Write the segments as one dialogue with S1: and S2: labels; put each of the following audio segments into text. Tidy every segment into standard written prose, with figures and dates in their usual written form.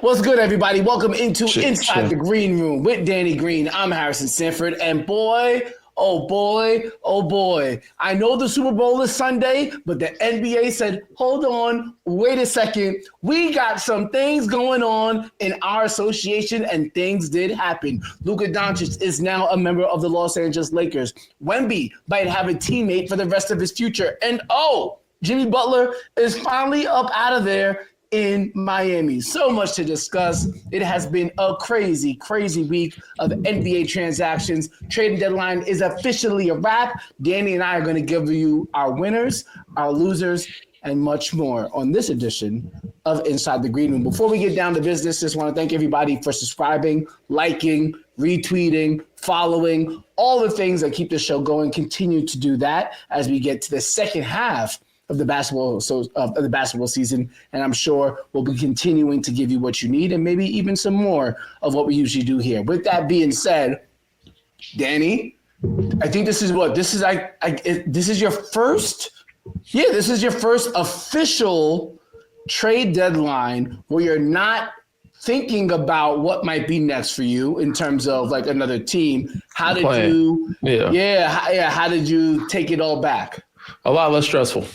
S1: What's good, everybody? Welcome into Inside the Green Room with Danny Green. I'm Harrison Sanford, and boy, oh boy, I know the Super Bowl is Sunday, but the NBA said, hold on, wait a second. We got some things going on in our association, and things did happen. Luka Doncic is now a member of the Los Angeles Lakers. Wemby might have a teammate for the rest of his future. And Jimmy Butler is finally up out of there in Miami. So much to discuss. It has been a crazy, crazy week of NBA transactions. Trading deadline is officially a wrap. Danny and I are going to give you our winners, our losers, and much more on this edition of Inside the Green Room. Before we get down to business, just want to thank everybody for subscribing, liking, retweeting, following, all the things that keep the show going. Continue to do that as we get to the second half of the basketball season, and I'm sure we'll be continuing to give you what you need and maybe even some more of what we usually do here. With that being said, Danny, I think this is your first official trade dedeadline where you're not thinking about what might be next for you in terms of like another team. How did you take it all back?
S2: A lot less stressful.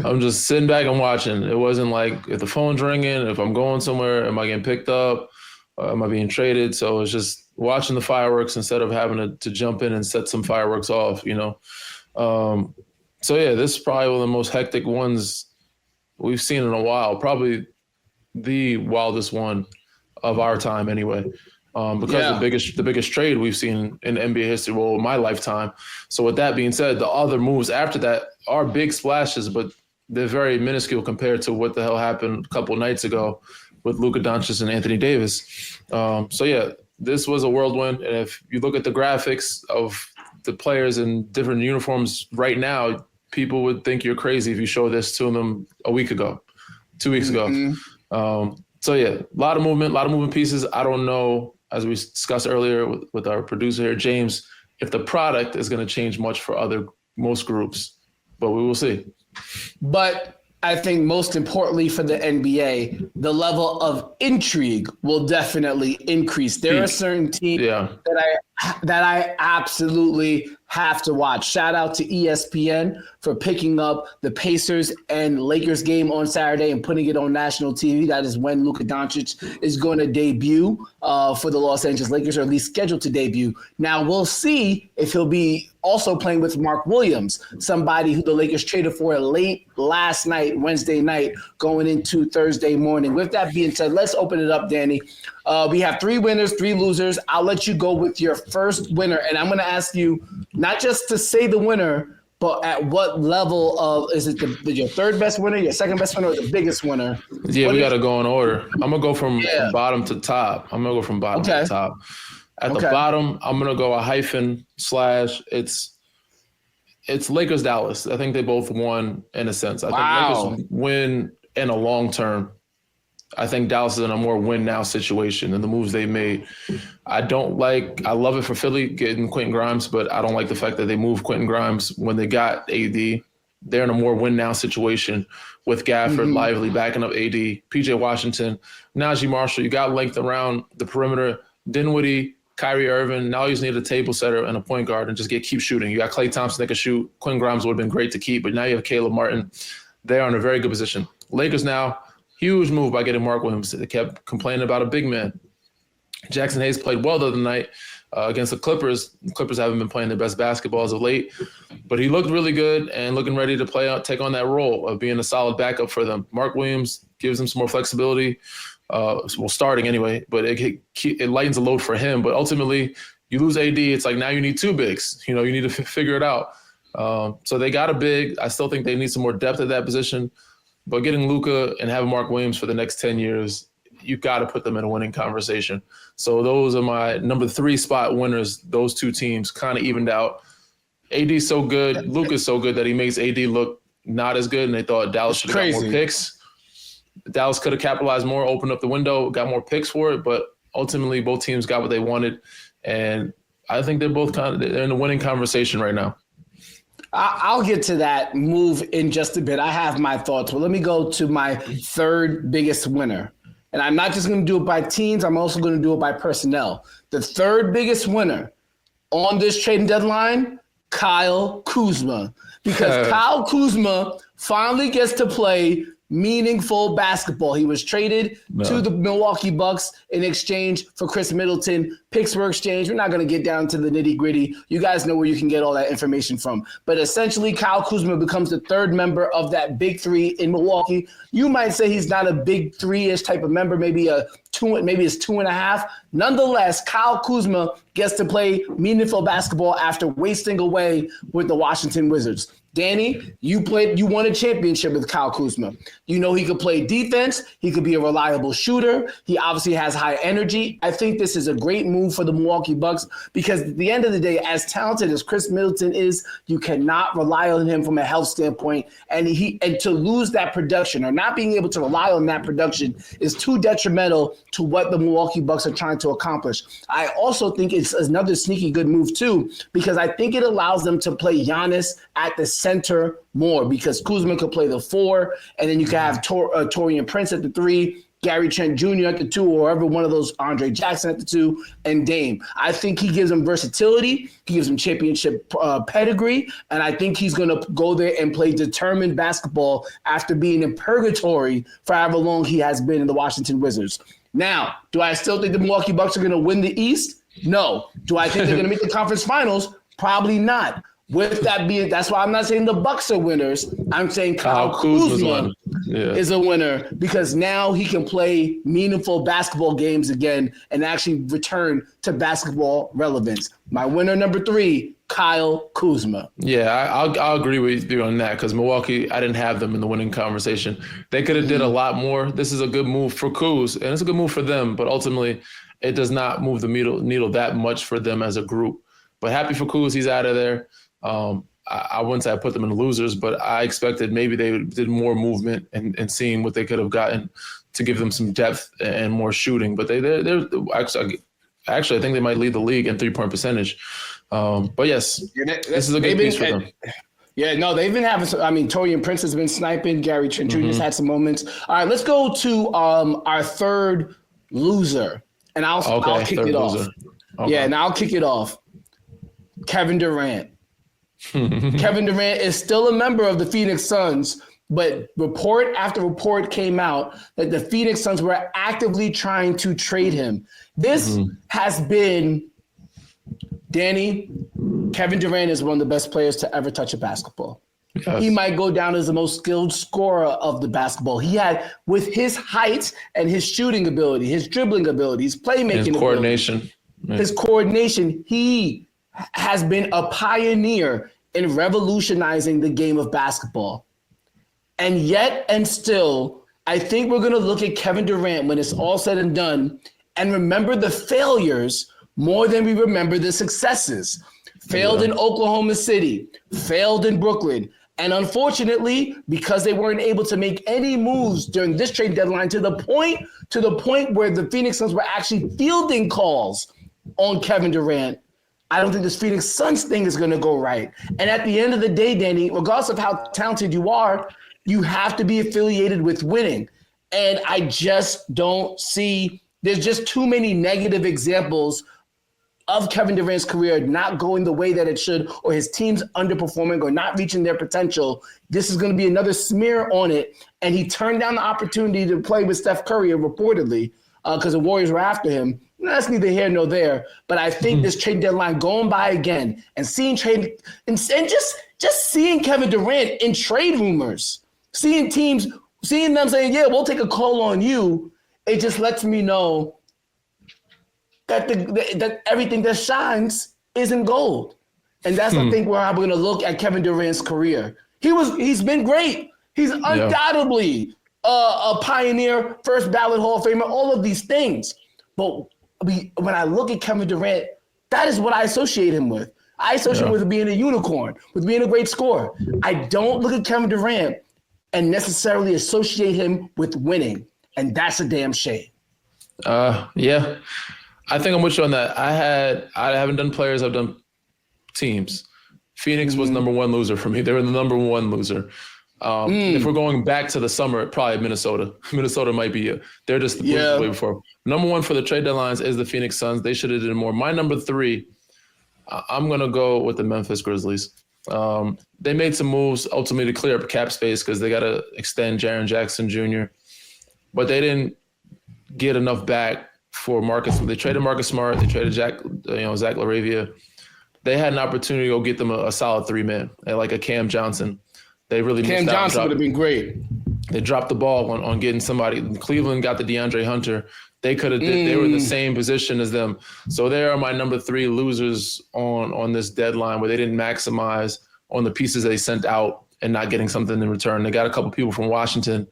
S2: I'm just sitting back and watching. It wasn't like if the phone's ringing, if I'm going somewhere, am I getting picked up? Am I being traded? So it's just watching the fireworks instead of having to jump in and set some fireworks off, So this is probably one of the most hectic ones we've seen in a while. Probably the wildest one of our time anyway. The biggest trade we've seen in NBA history, in my lifetime. So with that being said, the other moves after that are big splashes, but they're very minuscule compared to what the hell happened a couple of nights ago with Luka Doncic and Anthony Davis. This was a whirlwind. And if you look at the graphics of the players in different uniforms right now, people would think you're crazy if you showed this to them a week ago, 2 weeks ago. A lot of movement, a lot of moving pieces. I don't know, as we discussed earlier with our producer here, James, if the product is going to change much for most groups, but we will see.
S1: But I think most importantly for the NBA, the level of intrigue will definitely increase. There are certain teams that I absolutely have to watch. Shout out to ESPN for picking up the Pacers and Lakers game on Saturday and putting it on national TV. That is when Luka Doncic is going to debut for the Los Angeles Lakers, or at least scheduled to debut. Now we'll see if he'll be also playing with Mark Williams, somebody who the Lakers traded for late last night, Wednesday night, going into Thursday morning. With that being said, let's open it up, Danny. We have 3 winners, 3 losers. I'll let you go with your first winner, and I'm going to ask you not just to say the winner, but at what level of – is it your third best winner, your second best winner, or the biggest winner?
S2: Yeah, we got to go in order. I'm going to go from bottom to top. I'm going to go from bottom to top. At the bottom, I'm going to go a hyphen / it's Lakers-Dallas. I think they both won in a sense. I think Lakers win in a long term. I think Dallas is in a more win-now situation and the moves they made. I love it for Philly getting Quentin Grimes, but I don't like the fact that they moved Quentin Grimes when they got AD. They're in a more win-now situation with Gafford, Lively backing up AD, PJ Washington, Najee Marshall. You got length around the perimeter. Dinwiddie, Kyrie Irving. Now you just need a table setter and a point guard and just keep shooting. You got Klay Thompson that can shoot. Quentin Grimes would have been great to keep, but now you have Caleb Martin. They are in a very good position. Lakers now, huge move by getting Mark Williams. They kept complaining about a big man. Jackson Hayes played well the other night against the Clippers. The Clippers haven't been playing their best basketball as of late, but he looked really good and looking ready to take on that role of being a solid backup for them. Mark Williams gives them some more flexibility. Starting anyway, but it lightens the load for him. But ultimately, you lose AD, it's like now you need 2 bigs. You need to figure it out. So they got a big. I still think they need some more depth at that position. But getting Luka and having Mark Williams for the next 10 years, you've got to put them in a winning conversation. So those are my number 3 spot winners. Those 2 teams kind of evened out. AD's so good. Luka's so good that he makes AD look not as good, and they thought Dallas should have got more picks. Dallas could have capitalized more, opened up the window, got more picks for it, but ultimately both teams got what they wanted. And I think they're both they're in a winning conversation right now.
S1: I'll get to that move in just a bit. I have my thoughts, but let me go to my third biggest winner. and I'm not just going to do it by teams, I'm also going to do it by personnel. The third biggest winner on this trading deadline, Kyle Kuzma. Because Kyle Kuzma finally gets to play meaningful basketball. He was traded to the Milwaukee Bucks in exchange for Chris Middleton. Picks were exchanged. We're not going to get down to the nitty-gritty. You guys know where you can get all that information from. But essentially, Kyle Kuzma becomes the third member of that big three in Milwaukee. You might say he's not a big three-ish type of member, maybe it's 2.5. Nonetheless, Kyle Kuzma gets to play meaningful basketball after wasting away with the Washington Wizards. Danny, you won a championship with Kyle Kuzma. You know he could play defense. He could be a reliable shooter. He obviously has high energy. I think this is a great move for the Milwaukee Bucks because at the end of the day, as talented as Chris Middleton is, you cannot rely on him from a health standpoint. And to lose that production or not being able to rely on that production is too detrimental to what the Milwaukee Bucks are trying to accomplish. I also think it's another sneaky good move too because I think it allows them to play Giannis at the center more because Kuzma could play the 4, and then you can have Taurean Prince at the 3, Gary Trent Jr. at the 2, or whoever one of those, Andre Jackson at the 2, and Dame. I think he gives them versatility. He gives them championship pedigree, and I think he's going to go there and play determined basketball after being in purgatory for however long he has been in the Washington Wizards. Now, do I still think the Milwaukee Bucks are going to win the East? No. Do I think they're going to make the conference finals? Probably not. With that being, that's why I'm not saying the Bucks are winners. I'm saying Kyle Kuzma is a winner because now he can play meaningful basketball games again and actually return to basketball relevance. My winner number 3, Kyle Kuzma.
S2: Yeah, I'll agree with you on that because Milwaukee, I didn't have them in the winning conversation. They could have did a lot more. This is a good move for Kuz, and it's a good move for them, but ultimately it does not move the needle that much for them as a group. But happy for Kuz, he's out of there. I wouldn't say I put them in the losers, but I expected maybe they did more movement and seeing what they could have gotten to give them some depth and more shooting. But they're actually, I think they might lead the league in 3-point percentage. But yes, this is a good piece for them.
S1: Yeah, no, they've been having some. I mean, Taurean Prince has been sniping. Gary Trent Jr. has had some moments. All right, let's go to our third loser, and I'll kick it off. Okay. Yeah, and I'll kick it off. Kevin Durant. Kevin Durant is still a member of the Phoenix Suns, but report after report came out that the Phoenix Suns were actively trying to trade him. This has been, Danny, Kevin Durant is one of the best players to ever touch a basketball. Yes. He might go down as the most skilled scorer of the basketball. He had, with his height and his shooting ability, his dribbling ability, his playmaking
S2: ability,
S1: his coordination, he has been a pioneer in revolutionizing the game of basketball. And yet and still, I think we're going to look at Kevin Durant when it's all said and done and remember the failures more than we remember the successes. Failed in Oklahoma City, failed in Brooklyn. And unfortunately, because they weren't able to make any moves during this trade deadline to the point where the Phoenix Suns were actually fielding calls on Kevin Durant, I don't think this Phoenix Suns thing is going to go right. And at the end of the day, Danny, regardless of how talented you are, you have to be affiliated with winning. And I just don't see, there's just too many negative examples of Kevin Durant's career not going the way that it should, or his team's underperforming or not reaching their potential. This is going to be another smear on it. And he turned down the opportunity to play with Steph Curry, reportedly, because the Warriors were after him. That's neither here nor there. But I think this trade deadline going by again and seeing trade and just seeing Kevin Durant in trade rumors, seeing teams, seeing them saying, yeah, we'll take a call on you. It just lets me know that that everything that shines isn't gold. And that's, I think, where I'm going to look at Kevin Durant's career. He's been great. He's undoubtedly a pioneer, first ballot Hall of Famer, all of these things. But when I look at Kevin Durant, that is what I associate him with. I associate him with being a unicorn, with being a great scorer. I don't look at Kevin Durant and necessarily associate him with winning. And that's a damn shame.
S2: Yeah. I think I'm with you on that. I haven't done players, I've done teams. Phoenix was number one loser for me. They were the number one loser. If we're going back to the summer, probably Minnesota. Minnesota might be they're just the way before. Number 1 for the trade deadlines is the Phoenix Suns. They should have did more. My number 3, I'm gonna go with the Memphis Grizzlies. They made some moves ultimately to clear up cap space because they got to extend Jaren Jackson Jr., but they didn't get enough back for Marcus. They traded Marcus Smart. They traded Zach LaRavia. They had an opportunity to go get them a solid 3-man, like a Cam Johnson. They really
S1: Cam Johnson would have been great.
S2: They dropped the ball on getting somebody. Cleveland got the DeAndre Hunter. They could have did. They were in the same position as them. So they are my number 3 losers on this deadline where they didn't maximize on the pieces they sent out and not getting something in return. They got a couple people from Washington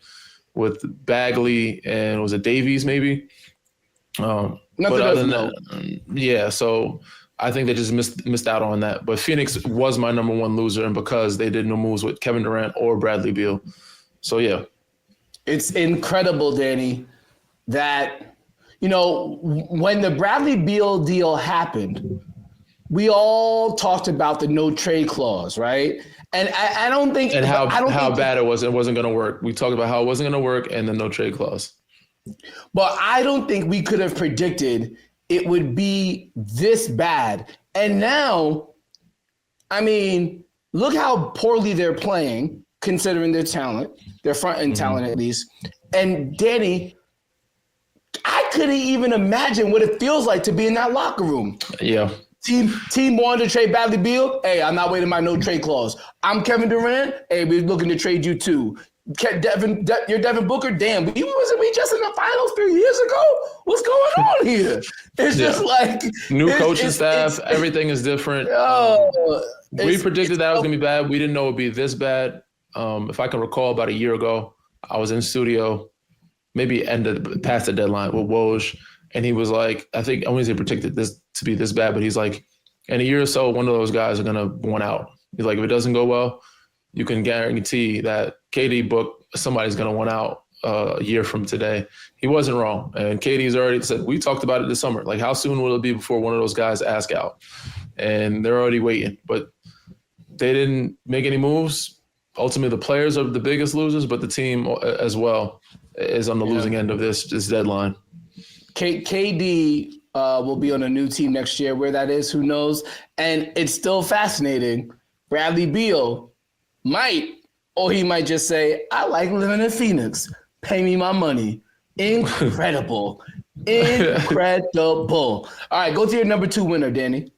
S2: with Bagley and was it Davies maybe? But other than that, yeah. So I think they just missed out on that. But Phoenix was my number 1 loser, and because they did no moves with Kevin Durant or Bradley Beal. So yeah,
S1: it's incredible, Danny, that when the Bradley Beal deal happened, we all talked about the no trade clause, right? And I don't think
S2: and how bad it was. It wasn't going to work. We talked about how it wasn't going to work, and the no trade clause.
S1: But I don't think we could have predicted it would be this bad. And now, I mean, look how poorly they're playing, considering their talent, their front end talent at least. And Danny, I couldn't even imagine what it feels like to be in that locker room.
S2: Yeah.
S1: Team wanted to trade Bradley Beal. Hey, I'm not waiting my no trade clause. I'm Kevin Durant. Hey, we're looking to trade you too. You're Devin Booker. Damn, wasn't we just in the finals 3 years ago? What's going on here? It's just like
S2: new coaching staff. Everything is different. We predicted that it was gonna be bad. We didn't know it would be this bad. If I can recall, about a year ago, I was in studio, maybe past the deadline with Woj, and he was like, I think I wouldn't say predicted this to be this bad, but he's like, in a year or so, one of those guys are gonna want out. He's like, if it doesn't go well, you can guarantee that KD book somebody's going to want out a year from today. He wasn't wrong. And KD's already said, we talked about it this summer. Like, how soon will it be before one of those guys ask out? And they're already waiting. But they didn't make any moves. Ultimately, the players are the biggest losers, but the team as well is on the losing end of this deadline.
S1: KD will be on a new team next year. Where that is, who knows? And it's still fascinating. Bradley Beal might just say, I like living in Phoenix. Pay me my money. Incredible. Incredible. All right, go to your number 2 winner, Danny.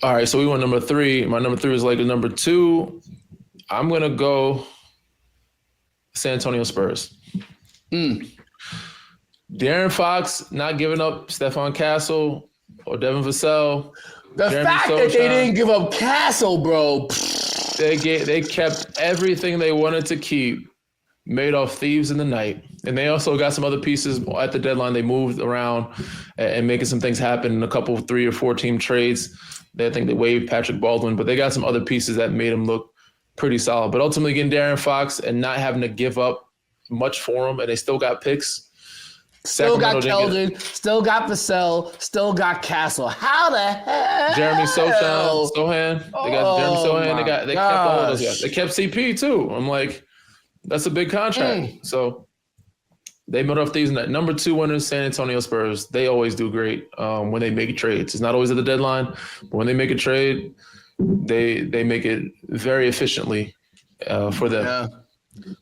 S2: All right, so we went number 3. My number 3 is Lakers. Number 2, I'm going to go San Antonio Spurs. De'Aaron Fox not giving up Stephon Castle or Devin Vassell.
S1: The fact that they didn't give up Castle, bro.
S2: They kept everything they wanted to keep, made off thieves in the night. And they also got some other pieces at the deadline. They moved around and making some things happen in a couple 3 or 4 team trades. I think they waived Patrick Baldwin, but they got some other pieces that made them look pretty solid. But ultimately getting De'Aaron Fox and not having to give up much for him, and they still got picks.
S1: Still got Keldon, still got Vassell, still got Castle. How the hell?
S2: Jeremy Sohan. They got Jeremy Sohan. They kept all those guys. They kept CP too. I'm like, that's a big contract. So they made off these. Number 2 winners, San Antonio Spurs. They always do great when they make trades. It's not always at the deadline, but when they make a trade, they make it very efficiently for them.
S1: Yeah.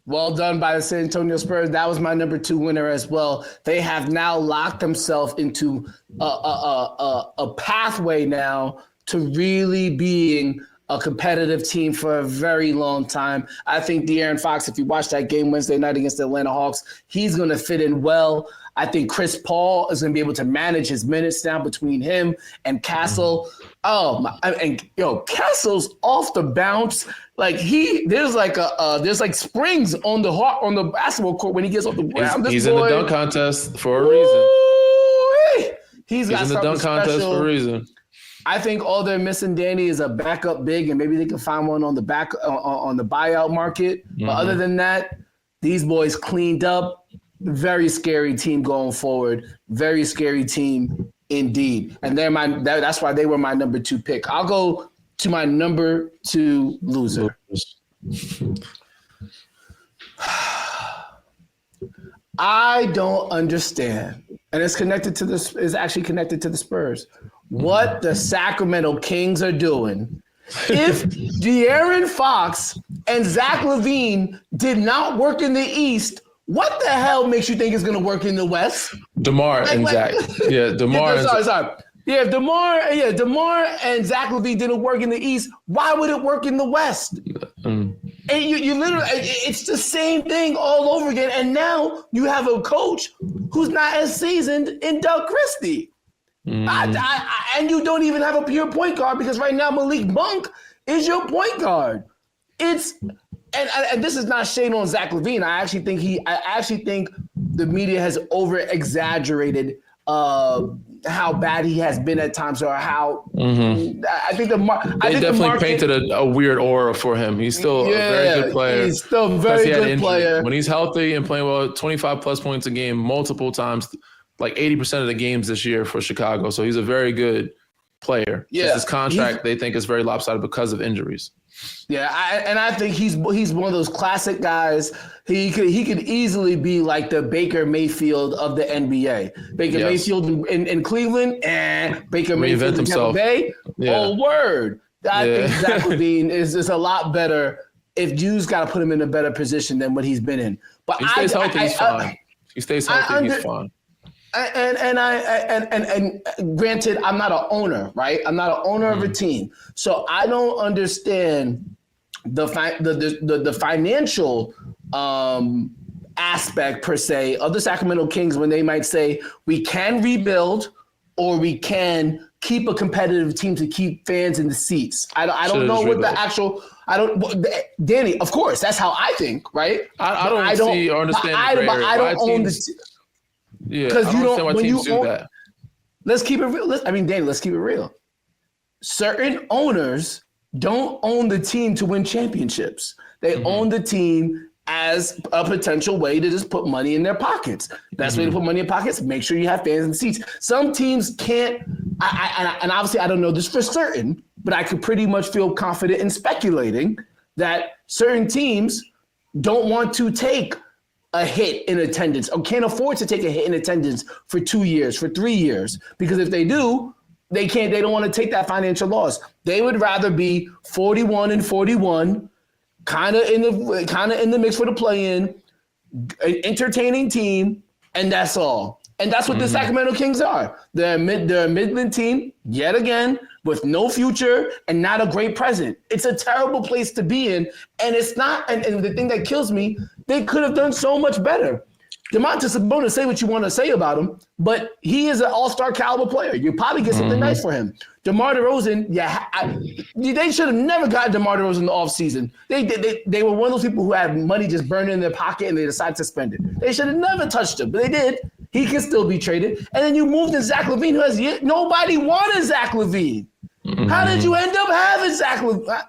S1: Well done by the San Antonio Spurs. That was my number 2 winner as well. They have now locked themselves into a pathway now to really being a competitive team for a very long time. I think De'Aaron Fox, if you watch that game Wednesday night against the Atlanta Hawks, he's going to fit in well. I think Chris Paul is going to be able to manage his minutes now between him and Castle. Castle's off the bounce. Like there's like springs on the basketball court when he gets off the ground.
S2: He's in the dunk contest for a reason.
S1: He's
S2: in the dunk contest for a reason.
S1: I think all they're missing, Danny, is a backup big, and maybe they can find one on the on the buyout market. But other than that, these boys cleaned up. Very scary team going forward. Very scary team indeed. And that's why they were my number 2 pick. I'll go to my number 2 loser. I don't understand, and it's connected to this. Is actually connected to the Spurs. What the Sacramento Kings are doing? If De'Aaron Fox and Zach LaVine did not work in the East, what the hell makes you think it's going to work in the West?
S2: DeMar and Zach. Yeah, DeMar.
S1: Sorry. Yeah, DeMar and Zach LaVine didn't work in the East. Why would it work in the West? And you literally, it's the same thing all over again. And now you have a coach who's not as seasoned in Doug Christie. And you don't even have a pure point guard because right now Malik Monk is your point guard. And this is not shade on Zach LaVine. I actually think the media has over exaggerated how bad he has been at times, or how I think they
S2: definitely painted a weird aura for him. He's still a very good player.
S1: He's still a very good player.
S2: When he's healthy and playing well, 25 plus points a game multiple times, like 80% of the games this year for Chicago. So he's a very good player. Yeah, his contract they think is very lopsided because of injuries.
S1: Yeah, I think he's one of those classic guys. He could easily be like the Baker Mayfield of the NBA. Mayfield in Cleveland and Baker Mayfield in Tampa Bay. Yeah. Oh, word! I think Zach LaVine is a lot better if you just got to put him in a better position than what he's been in. But
S2: he stays healthy, he's fine. He stays healthy, he's fine.
S1: And granted, I'm not an owner, right? I'm not an owner of a team, so I don't understand the financial aspect per se of the Sacramento Kings when they might say we can rebuild or we can keep a competitive team to keep fans in the seats. I don't know what the actual. Danny, of course, that's how I think, right?
S2: I don't see or understand.
S1: I don't own the.
S2: Yeah, because you don't when you do that.
S1: Let's keep it real. Danny, let's keep it real. Certain owners don't own the team to win championships. They own the team as a potential way to just put money in their pockets. Best way to put money in pockets, make sure you have fans in seats. Some teams can't, and obviously I don't know this for certain, but I could pretty much feel confident in speculating that certain teams don't want to take a hit in attendance or can't afford to take a hit in attendance for 2 years, for 3 years. Because if they do, they don't want to take that financial loss. They would rather be 41-41, kind of in the mix for the play-in, an entertaining team, and that's all. And that's what the Sacramento Kings are. They're a Midland team, yet again, with no future and not a great present. It's a terrible place to be in, and it's not. And the thing that kills me, they could have done so much better. Domantas Sabonis, say what you want to say about him, but he is an all-star caliber player. You probably get something nice for him. DeMar DeRozan, they should have never got DeMar DeRozan in the offseason. They were one of those people who had money just burning in their pocket and they decided to spend it. They should have never touched him, but they did. He can still be traded. And then you moved in Zach LaVine, who has nobody wanted Zach LaVine. How did you end up having Zach LaVine?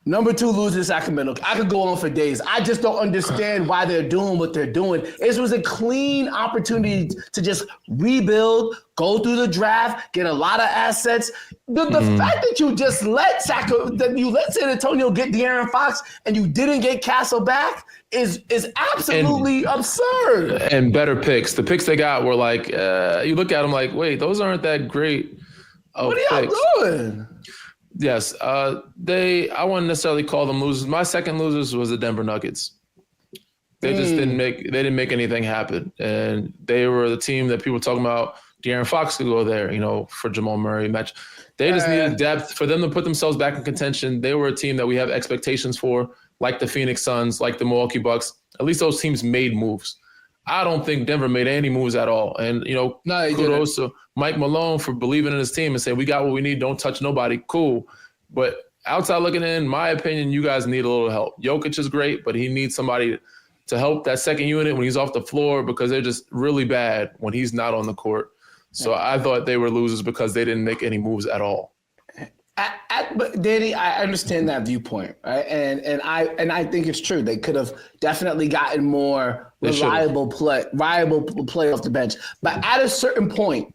S1: Number 2 loser to Sacramento. I could go on for days. I just don't understand why they're doing what they're doing. This was a clean opportunity to just rebuild, go through the draft, get a lot of assets. The fact that you just let San Antonio get De'Aaron Fox and you didn't get Castle back is absolutely absurd.
S2: And better picks. The picks they got were like, you look at them like, wait, those aren't that great.
S1: What are y'all doing?
S2: Yes, I wouldn't necessarily call them losers. My second losers was the Denver Nuggets. They just didn't make anything happen, and they were the team that people were talking about. De'Aaron Fox could go there, for Jamal Murray match. They just needed depth for them to put themselves back in contention. They were a team that we have expectations for, like the Phoenix Suns, like the Milwaukee Bucks. At least those teams made moves. I don't think Denver made any moves at all. And, kudos to Mike Malone for believing in his team and saying, we got what we need. Don't touch nobody. Cool. But outside looking in my opinion, you guys need a little help. Jokic is great, but he needs somebody to help that second unit when he's off the floor because they're just really bad when he's not on the court. So I thought they were losers because they didn't make any moves at all.
S1: But Danny, I understand that viewpoint, right? And I think it's true. They could have definitely gotten more reliable play off the bench. But at a certain point,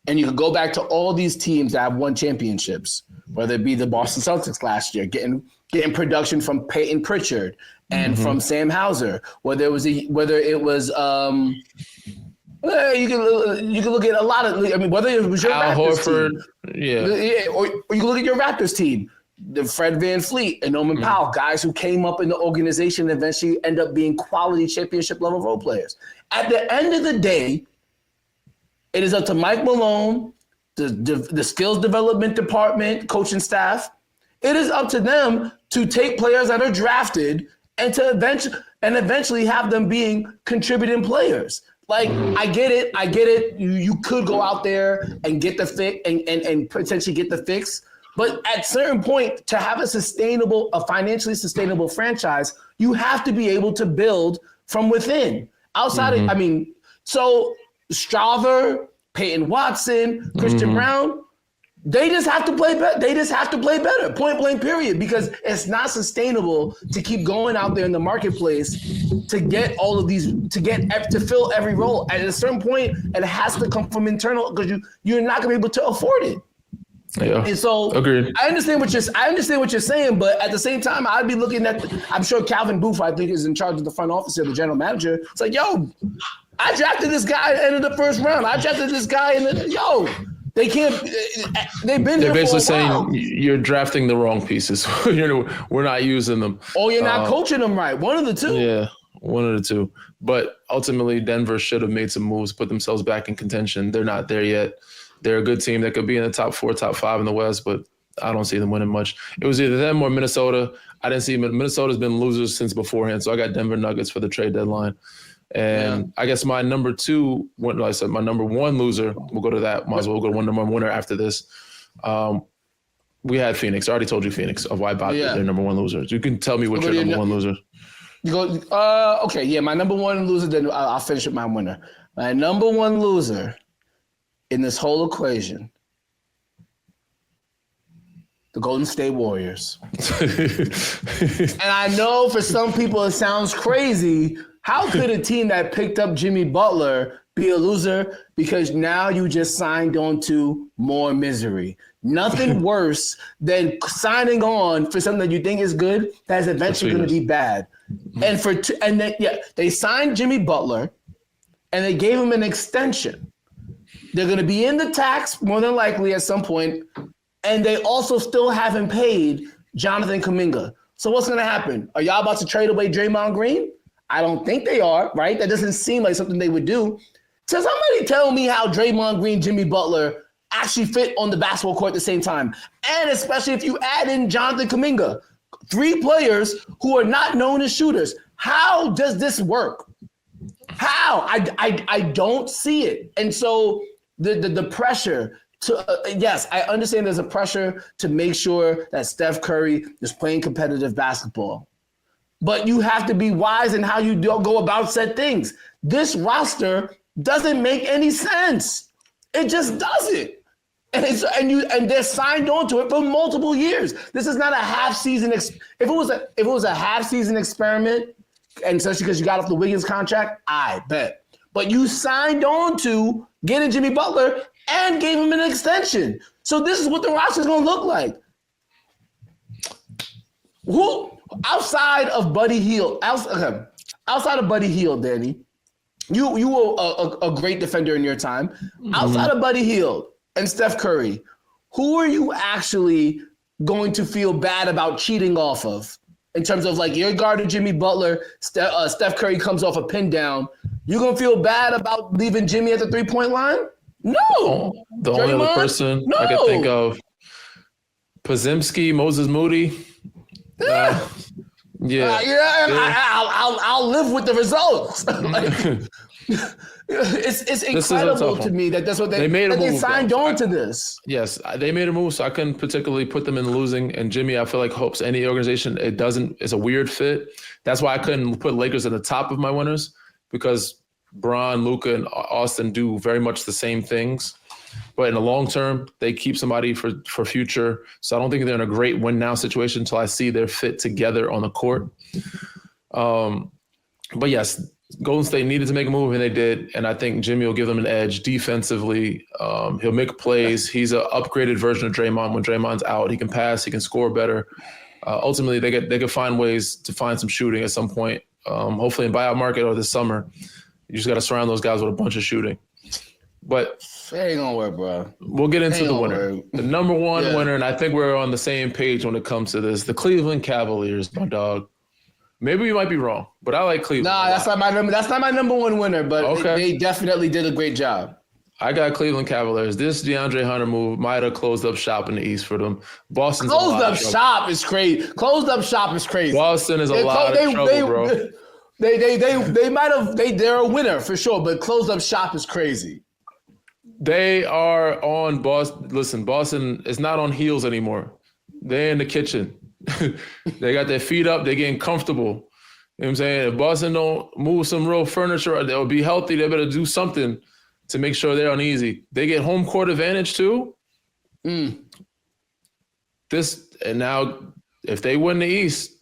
S1: And you can go back to all these teams that have won championships, whether it be the Boston Celtics last year, getting production from Peyton Pritchard and from Sam Hauser, whether it was you can look at a lot of, I mean, whether it was your
S2: Al
S1: Raptors
S2: Horford,
S1: team, or you can look at your Raptors team, the Fred VanVleet and Norman Powell, guys who came up in the organization and eventually end up being quality championship level role players. At the end of the day, it is up to Mike Malone, the skills development department, coaching staff. It is up to them to take players that are drafted and to eventually have them being contributing players. Like, I get it. You could go out there and get the fix and potentially get the fix. But at a certain point, to have a financially sustainable franchise, you have to be able to build from within. Outside of, so Strauver, Peyton Watson, Christian Brown, they just have to play better. They just have to play better, point blank, period, because it's not sustainable to keep going out there in the marketplace to get all of these, to fill every role. At a certain point, it has to come from internal because you're not going to be able to afford it.
S2: Yeah.
S1: And so
S2: agreed.
S1: I understand what you're saying, but at the same time, I'd be looking at, I'm sure Calvin Booth, I think, is in charge of the front office here, the general manager. It's like, yo, I drafted this guy at the end of the first round. I drafted this guy they can't, they've been
S2: They're
S1: here
S2: basically
S1: for a while.
S2: saying you're drafting the wrong pieces. We're not using them.
S1: Oh, you're not coaching them right. One of the two.
S2: Yeah, one of the two. But ultimately, Denver should have made some moves, put themselves back in contention. They're not there yet. They're a good team that could be in the top 4, top 5 in the West, but I don't see them winning much. It was either them or Minnesota. I didn't see Minnesota's been losers since beforehand, so I got Denver Nuggets for the trade deadline. And I guess my number 2, like I said, my number 1 loser, we'll go to that. Might as well go to number 1 winner after this. We had Phoenix. I already told you Phoenix of why they're number 1 losers. You can tell me what your number 1 loser.
S1: You go, okay, yeah, my number 1 loser, then I'll finish with my winner. My number 1 loser in this whole equation, the Golden State Warriors. And I know for some people it sounds crazy. How could a team that picked up Jimmy Butler be a loser? Because now you just signed on to more misery. Nothing worse than signing on for something that you think is good that's eventually going to be bad. And they signed Jimmy Butler and they gave him an extension. They're going to be in the tax more than likely at some point, and they also still haven't paid Jonathan Kuminga. So what's going to happen? Are y'all about to trade away Draymond Green? I don't think they are, right? That doesn't seem like something they would do. So somebody tell me how Draymond Green, Jimmy Butler actually fit on the basketball court at the same time. And especially if you add in Jonathan Kuminga, 3 players who are not known as shooters. How does this work? How? I don't see it. And so the pressure to yes, I understand there's a pressure to make sure that Steph Curry is playing competitive basketball. But you have to be wise in how you go about said things. This roster doesn't make any sense. It just doesn't. And they're signed on to it for multiple years. This is not a half season. If it was a half season experiment, and especially because you got off the Wiggins contract, I bet. But you signed on to getting Jimmy Butler and gave him an extension. So this is what the roster is going to look like. Who outside of Buddy Hield, outside of Buddy Hield, Danny, you were a great defender in your time. Mm-hmm. Outside of Buddy Hield and Steph Curry, who are you actually going to feel bad about cheating off of? In terms of like your guard to Jimmy Butler, Steph Curry comes off a pin down. You gonna feel bad about leaving Jimmy at the 3-point line? No.
S2: The only other person I can think of, Podziemski, Moses Moody.
S1: I'll live with the results. It's incredible to me that that's what they made. They signed on to this.
S2: Yes, they made a move, so I couldn't particularly put them in losing. And Jimmy, I feel like hopes any organization. It's a weird fit. That's why I couldn't put Lakers at the top of my winners, because Bron, Luka, and Austin do very much the same things. But in the long term, they keep somebody for future. So I don't think they're in a great win now situation until I see their fit together on the court. But yes, Golden State needed to make a move, and they did. And I think Jimmy will give them an edge defensively. He'll make plays. He's an upgraded version of Draymond. When Draymond's out, he can pass. He can score better. Ultimately, they could find ways to find some shooting at some point, hopefully in buyout market or this summer. You just got to surround those guys with a bunch of shooting. But
S1: it ain't going to work, bro.
S2: We'll get into the winner. The number one winner, and I think we're on the same page when it comes to this, the Cleveland Cavaliers, my dog. Maybe we might be wrong, but I like Cleveland.
S1: Nah, that's not my number one winner, but they definitely did a great job.
S2: I got Cleveland Cavaliers. This DeAndre Hunter move might have closed up shop in the East for them. Boston's
S1: closed up shop is crazy. Closed up shop is crazy.
S2: Boston is a lot of trouble, bro.
S1: They might have they're a winner for sure, but closed up shop is crazy.
S2: They are on Boston. Listen, Boston is not on heels anymore. They're in the kitchen. They got their feet up. They're getting comfortable. You know what I'm saying? If Boston don't move some real furniture, they'll be healthy. They better do something to make sure they're uneasy. They get home court advantage too. And now if they win the East,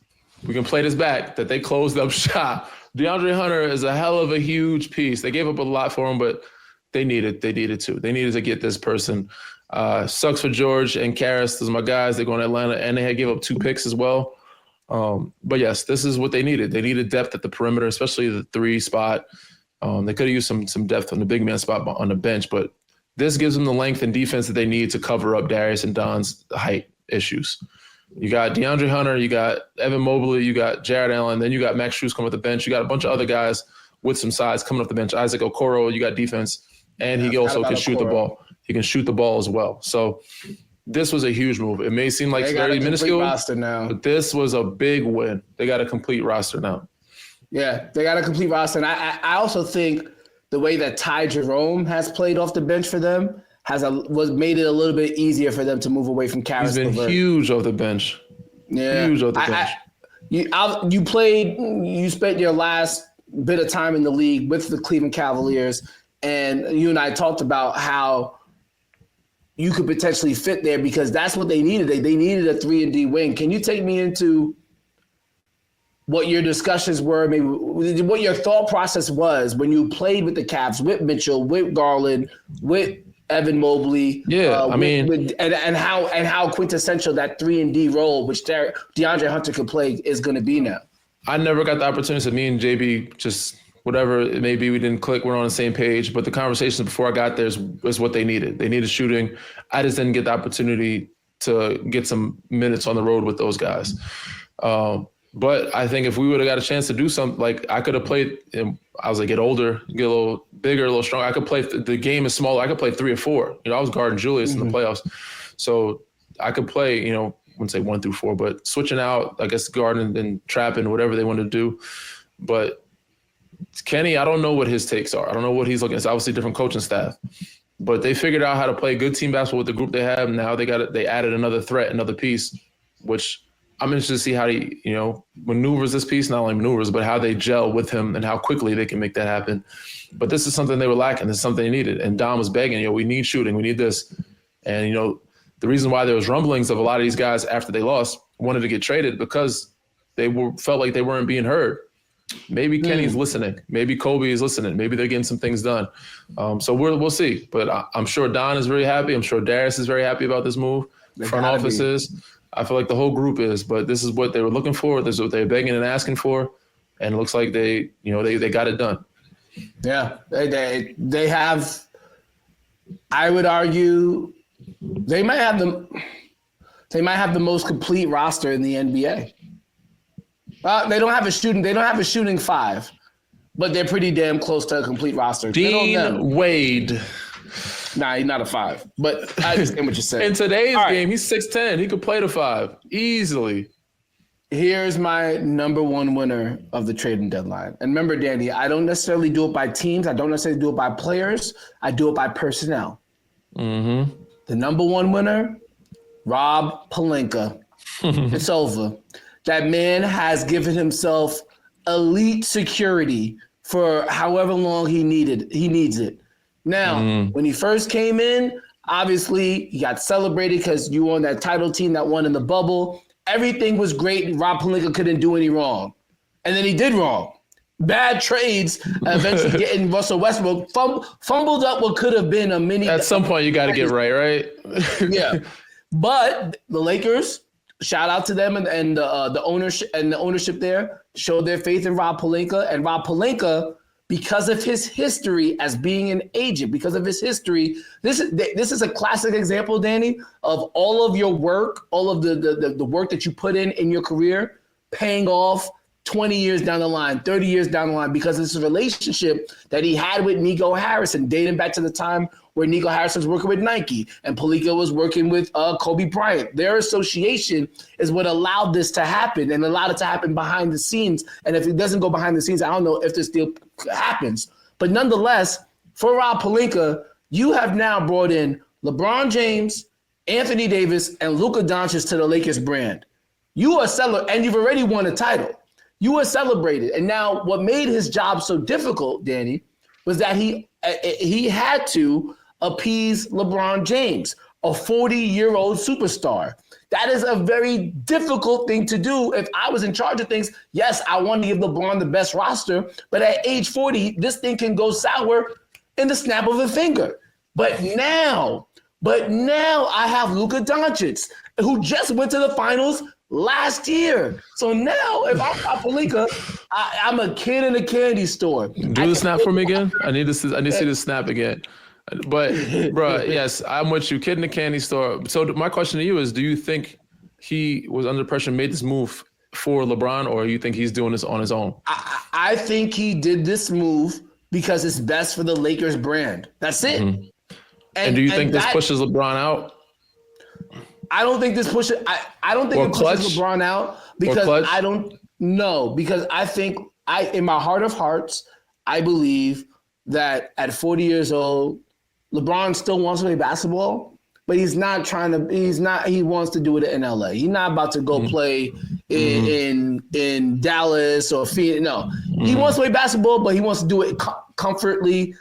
S2: we can play this back that they closed up shop. DeAndre Hunter is a hell of a huge piece. They gave up a lot for him, but they needed to. They needed to get this person. Sucks for George and Karras. Those are my guys. They're going to Atlanta, and they had gave up 2 picks as well. But yes, this is what they needed. They needed depth at the perimeter, especially the 3 spot. They could have used some depth on the big man spot on the bench, but this gives them the length and defense that they need to cover up Darius and Don's height issues. You got DeAndre Hunter, you got Evan Mobley, you got Jared Allen, then you got Max Strus coming off the bench. You got a bunch of other guys with some size coming off the bench. Isaac Okoro, you got defense, and he also can shoot the ball. He can shoot the ball as well. So this was a huge move. It may seem like it's very minuscule, but this was a big win. They got a complete roster now.
S1: Yeah, they got a complete roster. And I also think the way that Ty Jerome has played off the bench for them made it a little bit easier for them to move away from Karras.
S2: He's been huge off the bench.
S1: Yeah.
S2: Huge off the bench.
S1: You spent your last bit of time in the league with the Cleveland Cavaliers, and you and I talked about how you could potentially fit there because that's what they needed. They needed a 3-and-D wing. Can you take me into what your discussions were, maybe what your thought process was when you played with the Cavs, with Mitchell, with Garland, with Evan Mobley?
S2: Yeah,
S1: and how quintessential that 3-and-D role, which DeAndre Hunter could play, is going to be now.
S2: I never got the opportunity. So me and JB, just whatever it may be, we didn't click. We're on the same page. But the conversations before I got there is what they needed. They needed shooting. I just didn't get the opportunity to get some minutes on the road with those guys. But I think if we would have got a chance to do something, like I could have played, and I was like, get older, get a little bigger, a little stronger. I could play, the game is smaller. I could play 3 or 4. I was guarding Julius in the playoffs. So I could play, I wouldn't say 1 through 4, but switching out, I guess guarding and trapping, whatever they want to do. But Kenny, I don't know what his takes are. I don't know what he's looking at. It's obviously a different coaching staff. But they figured out how to play good team basketball with the group they have. Now they added another threat, another piece, which I'm interested to see how he, maneuvers this piece, not only maneuvers, but how they gel with him and how quickly they can make that happen. But this is something they were lacking. This is something they needed. And Dom was begging, we need shooting. We need this. And, the reason why there was rumblings of a lot of these guys after they lost wanted to get traded because they felt like they weren't being heard. Maybe Kenny's listening. Maybe Kobe is listening. Maybe they're getting some things done. So we'll see. But I'm sure Don is very happy. I'm sure Darius is very happy about this move. Front office is. I feel like the whole group is, but this is what they were looking for. This is what they're begging and asking for, and it looks like they got it done.
S1: Yeah, they have. I would argue they might have the most complete roster in the NBA. They don't have a shooting 5, but they're pretty damn close to a complete roster.
S2: Dean Wade.
S1: Nah, he's not a 5, but I understand what you're saying.
S2: In today's game, he's 6'10". He could play the 5 easily.
S1: Here's my number one winner of the trading deadline. And remember, Danny, I don't necessarily do it by teams. I don't necessarily do it by players. I do it by personnel. Mm-hmm. The number one winner, Rob Pelinka. It's over. That man has given himself elite security for however long he needs it. Now, when he first came in, obviously he got celebrated because you were on that title team that won in the bubble. Everything was great. Rob Pelinka couldn't do any wrong. And then he did wrong. bad trades, eventually getting Russell Westbrook, fumbled up what could have been a mini.
S2: At some point, you got to get right?
S1: Yeah. But the Lakers, shout out to them and the ownership there, showed their faith in Rob Pelinka. And Rob Pelinka, because of his history as being an agent, because of his history, this is a classic example, Danny, of all of your work, all of the work that you put in your career, paying off 20 years down the line, 30 years down the line, because it's a relationship that he had with Nico Harrison, dating back to the time where Nico Harrison was working with Nike and Pelinka was working with Kobe Bryant. Their association is what allowed this to happen and allowed it to happen behind the scenes. And if it doesn't go behind the scenes, I don't know if this deal happens. But nonetheless, for Rob Pelinka, you have now brought in LeBron James, Anthony Davis, and Luka Doncic to the Lakers brand. You are and you've already won a title. You were celebrated. And now what made his job so difficult, Danny, was that he had to appease LeBron James, a 40-year-old superstar. That is a very difficult thing to do. If I was in charge of things, yes, I want to give LeBron the best roster, but at age 40, this thing can go sour in the snap of a finger. But now I have Luka Doncic, who just went to the finals last year. So now, if I'm Pelinka, I'm a kid in a candy store.
S2: Do the snap for me again. I need to see the snap again. But, bro, yes, I'm with you. Kid in the candy store. So my question to you is, do you think he was under pressure and made this move for LeBron, or you think he's doing this on his own?
S1: I think he did this move because it's best for the Lakers brand. That's it.
S2: Mm-hmm. And do you think this pushes LeBron out?
S1: I don't think this pushes. I don't think it pushes LeBron out because I don't know. Because I think in my heart of hearts, I believe that at 40 years old, LeBron still wants to play basketball, but he's not trying to. He wants to do it in LA. He's not about to go play in Dallas or Phoenix. No, he wants to play basketball, but he wants to do it comfortably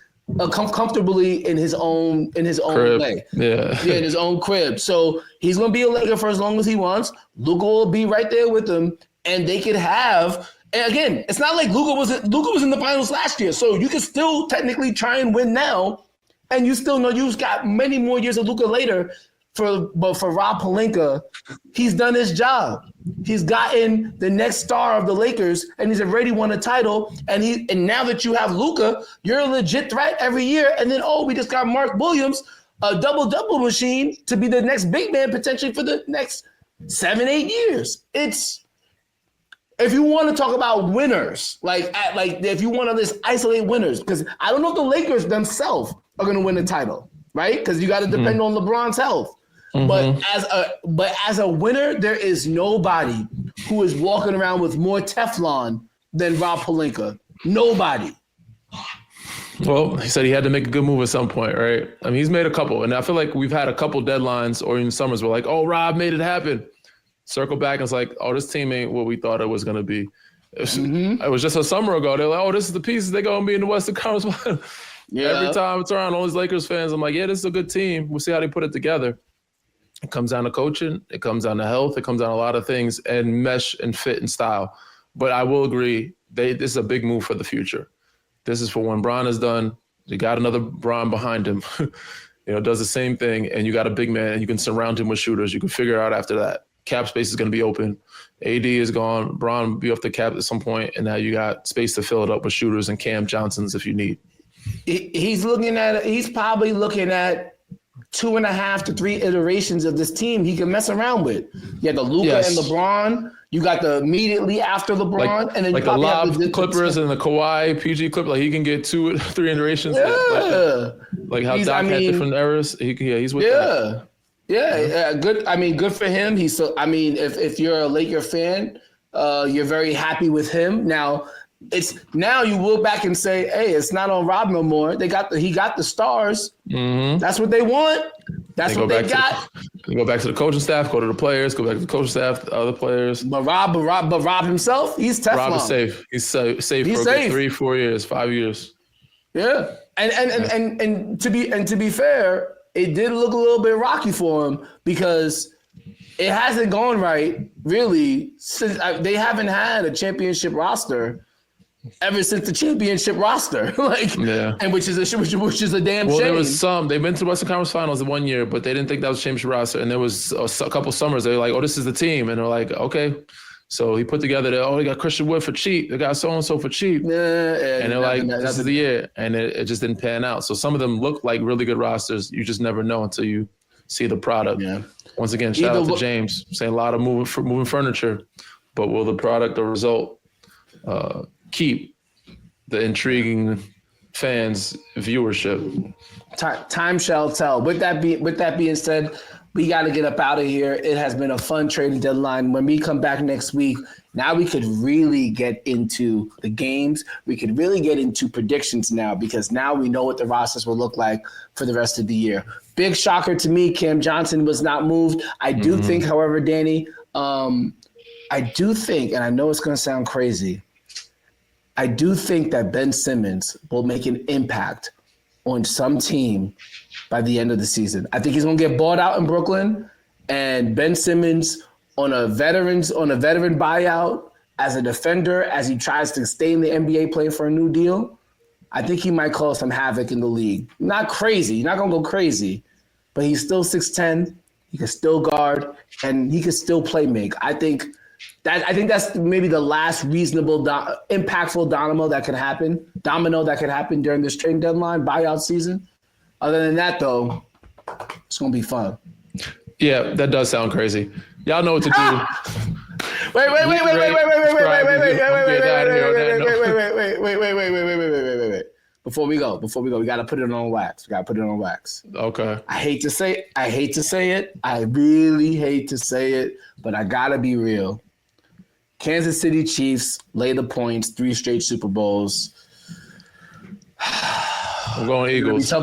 S1: in his own
S2: crib.
S1: way. Yeah, in his own crib. So he's gonna be a Laker for as long as he wants. Luka will be right there with him, and they could have. And again, it's not like Luka was in the finals last year, so you can still technically try and win now, and you still know you've got many more years of Luka later. But for Rob Pelinka, he's done his job. He's gotten the next star of the Lakers, and he's already won a title. And now that you have Luka, you're a legit threat every year. And then we just got Mark Williams, a double machine, to be the next big man potentially for the next 7-8 years. If you want to talk about winners, if you want to just isolate winners, because I don't know if the Lakers themselves are going to win the title, right? Because you got to depend on LeBron's health. Mm-hmm. But as a winner, there is nobody who is walking around with more Teflon than Rob Pelinka. Nobody.
S2: Well, he said he had to make a good move at some point, right? I mean, he's made a couple, and I feel like we've had a couple deadlines or even summers where like, Rob made it happen. Circle back and it's like, this team ain't what we thought it was going to be. It was just a summer ago. They're like, this is the pieces. They're going to be in the Western Conference. Yeah. Every time it's around all these Lakers fans, I'm like, this is a good team. We'll see how they put it together. It comes down to coaching. It comes down to health. It comes down to a lot of things and mesh and fit and style. But I will agree, this is a big move for the future. This is for when Bron is done. You got another Bron behind him, does the same thing. And you got a big man and you can surround him with shooters. You can figure out after that. Cap space is going to be open. AD is gone. Bron will be off the cap at some point. And now you got space to fill it up with shooters and Cam Johnsons if you need.
S1: He's probably looking at 2.5 to 3 iterations of this team he can mess around with. You have the Luka and LeBron. You got the immediately after LeBron, and then
S2: like
S1: you
S2: the Lob Clippers and the Kawhi PG Clip. Like he can get 2 or 3 iterations.
S1: Yeah.
S2: Like how Doc had different eras. He's with that.
S1: Yeah, good. I mean, good for him. If you're a Laker fan, you're very happy with him. Now you look back and say, hey, it's not on Rob no more. He got the stars. Mm-hmm. That's what they want. That's what they got.
S2: You go back to the coaching staff, go to the players, go back to the coaching staff, the other players.
S1: But Rob himself, he's Teflon.
S2: Rob is safe. He's safe for a good 3-4 years, 5 years.
S1: Yeah, and to be fair, it did look a little bit rocky for him because it hasn't gone right really since they haven't had a championship roster ever since the championship roster, and which is a damn shame.
S2: Well, there was they've been to the Western Conference Finals in 1 year, but they didn't think that was a championship roster. And there was a couple summers they were like, "Oh, this is the team," and they're like, "Okay." So he put together they got Christian Wood for cheap, they got so and so for cheap, and they're like, "This is the year," and it just didn't pan out. So some of them look like really good rosters. You just never know until you see the product. Yeah. Once again, shout out to James saying a lot of moving furniture, but will the product or result keep the intriguing fans' viewership?
S1: Time shall tell. With that being said, we got to get up out of here. It has been a fun trading deadline. When we come back next week, now we could really get into the games. We could really get into predictions now, because now we know what the rosters will look like for the rest of the year. Big shocker to me, Cam Johnson was not moved. I do think, however, Danny, I do think, and I know it's going to sound crazy, I do think that Ben Simmons will make an impact on some team by the end of the season. I think he's going to get bought out in Brooklyn, and Ben Simmons on a veteran buyout as a defender, as he tries to stay in the NBA playing for a new deal, I think he might cause some havoc in the league. Not crazy. Not going to go crazy, but he's still 6'10". He can still guard, and he can still play make. I think that's maybe the last reasonable, impactful domino that could happen during this trade deadline buyout season. Other than that, though, it's going to be fun.
S2: Yeah, that does sound crazy. Y'all know what to do.
S1: Wait. Before we go, we got to put it on wax.
S2: Okay.
S1: I hate to say it. I really hate to say it, but I got to be real. Kansas City Chiefs lay the points, 3 straight Super Bowls.
S2: I'm going Eagles.
S1: They're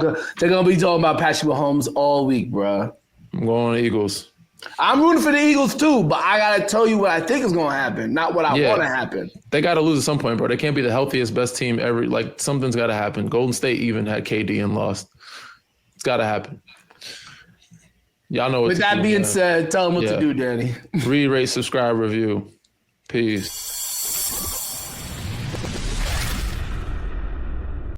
S1: going to be talking about Patrick Mahomes all week, bro.
S2: I'm going Eagles.
S1: I'm rooting for the Eagles too, but I got to tell you what I think is going to happen, not what I want to happen.
S2: They got to lose at some point, bro. They can't be the healthiest, best team ever. Like, something's got to happen. Golden State even had KD and lost. It's got to happen. Y'all know what to do. With that being said, tell them what to do, Danny. Read, rate, subscribe, review. Peace.